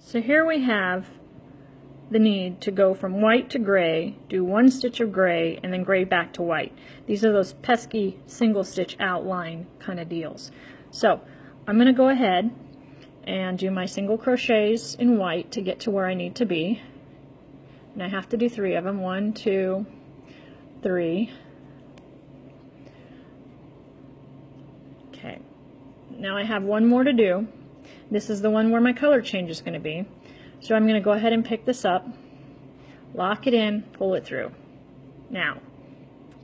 So here we have the need to go from white to gray, do one stitch of gray, and then gray back to white. These are those pesky single stitch outline kind of deals. So I'm going to go ahead and do my single crochets in white to get to where I need to be. And I have to do 3 of them. 1, 2, 3. Okay. Now I have one more to do. This is the one where my color change is going to be. So I'm going to go ahead and pick this up, lock it in, pull it through. Now,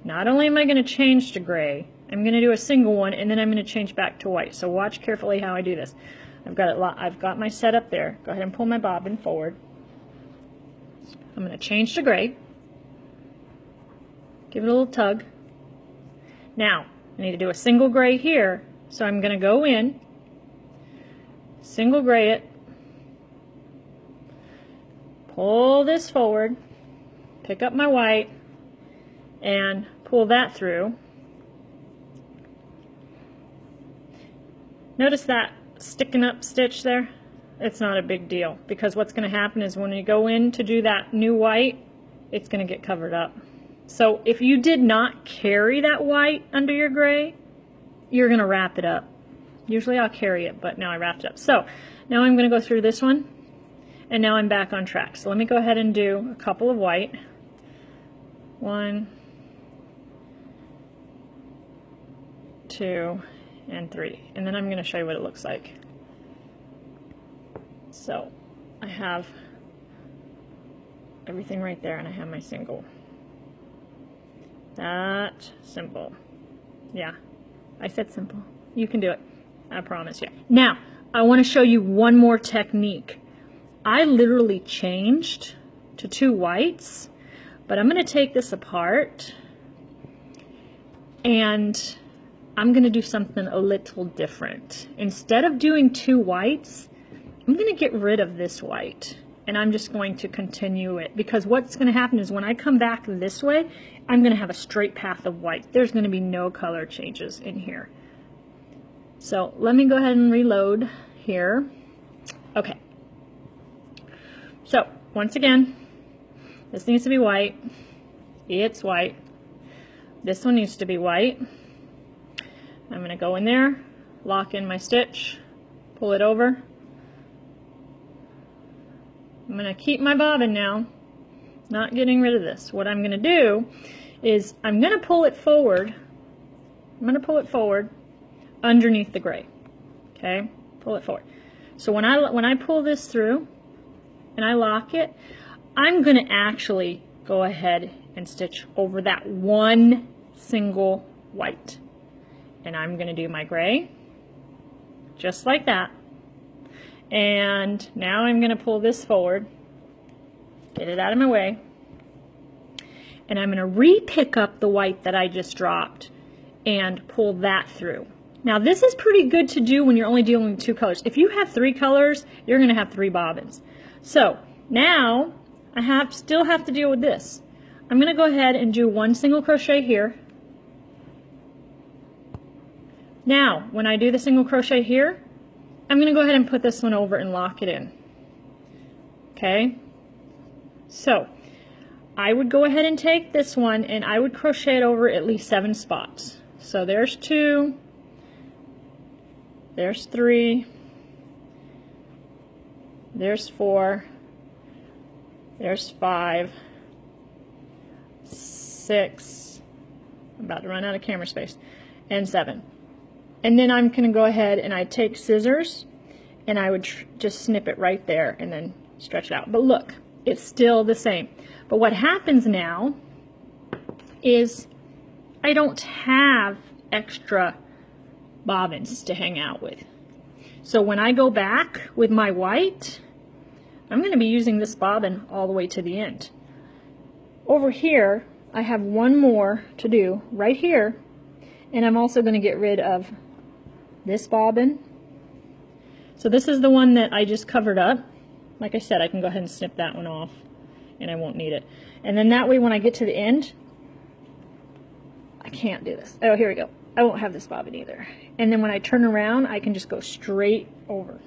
not only am I going to change to gray, I'm going to do a single one and then I'm going to change back to white. So watch carefully how I do this. I've got my setup there. Go ahead and pull my bobbin forward. I'm going to change to gray. Give it a little tug. Now, I need to do a single gray here, so I'm going to go in, single gray it, pull this forward, pick up my white, and pull that through. Notice that sticking up stitch there? It's not a big deal, because what's going to happen is when you go in to do that new white, it's going to get covered up. So if you did not carry that white under your gray, you're going to wrap it up. Usually I'll carry it, but now I wrapped it up. So now I'm going to go through this one, and now I'm back on track. So let me go ahead and do a couple of white. 1, 2, and 3. And then I'm going to show you what it looks like. So I have everything right there, and I have my single. That simple. Yeah, I said simple. You can do it. I promise you. Now, I want to show you one more technique. I literally changed to 2 whites, but I'm going to take this apart and I'm going to do something a little different. Instead of doing 2 whites, I'm going to get rid of this white and I'm just going to continue it, because what's going to happen is when I come back this way, I'm going to have a straight path of white. There's going to be no color changes in here. So let me go ahead and reload here. Okay. So once again, this needs to be white. It's white. This one needs to be white. I'm going to go in there, lock in my stitch, pull it over. I'm going to keep my bobbin now, not getting rid of this. What I'm going to do is I'm going to pull it forward. I'm going to pull it forward underneath the gray. Okay, pull it forward. So when I pull this through and I lock it, I'm going to actually go ahead and stitch over that one single white. And I'm going to do my gray just like that. And now I'm going to pull this forward, get it out of my way, and I'm going to re-pick up the white that I just dropped and pull that through. Now this is pretty good to do when you're only dealing with 2 colors. If you have 3 colors, you're going to have 3 bobbins. So now I still have to deal with this. I'm going to go ahead and do 1 single crochet here. Now when I do the single crochet here, I'm going to go ahead and put this one over and lock it in. Okay, so I would go ahead and take this one and I would crochet it over at least 7 spots. So there's 2, there's 3, there's 4, there's 5, 6, I'm about to run out of camera space, and 7. And then I'm going to go ahead and I take scissors and I would just snip it right there and then stretch it out. But look, it's still the same. But what happens now is I don't have extra bobbins to hang out with. So when I go back with my white, I'm going to be using this bobbin all the way to the end. Over here, I have one more to do right here, and I'm also going to get rid of this bobbin. So this is the one that I just covered up. Like I said, I can go ahead and snip that one off and I won't need it. And then that way when I get to the end, I can't do this. Oh, here we go. I won't have this bobbin either. And then when I turn around, I can just go straight over.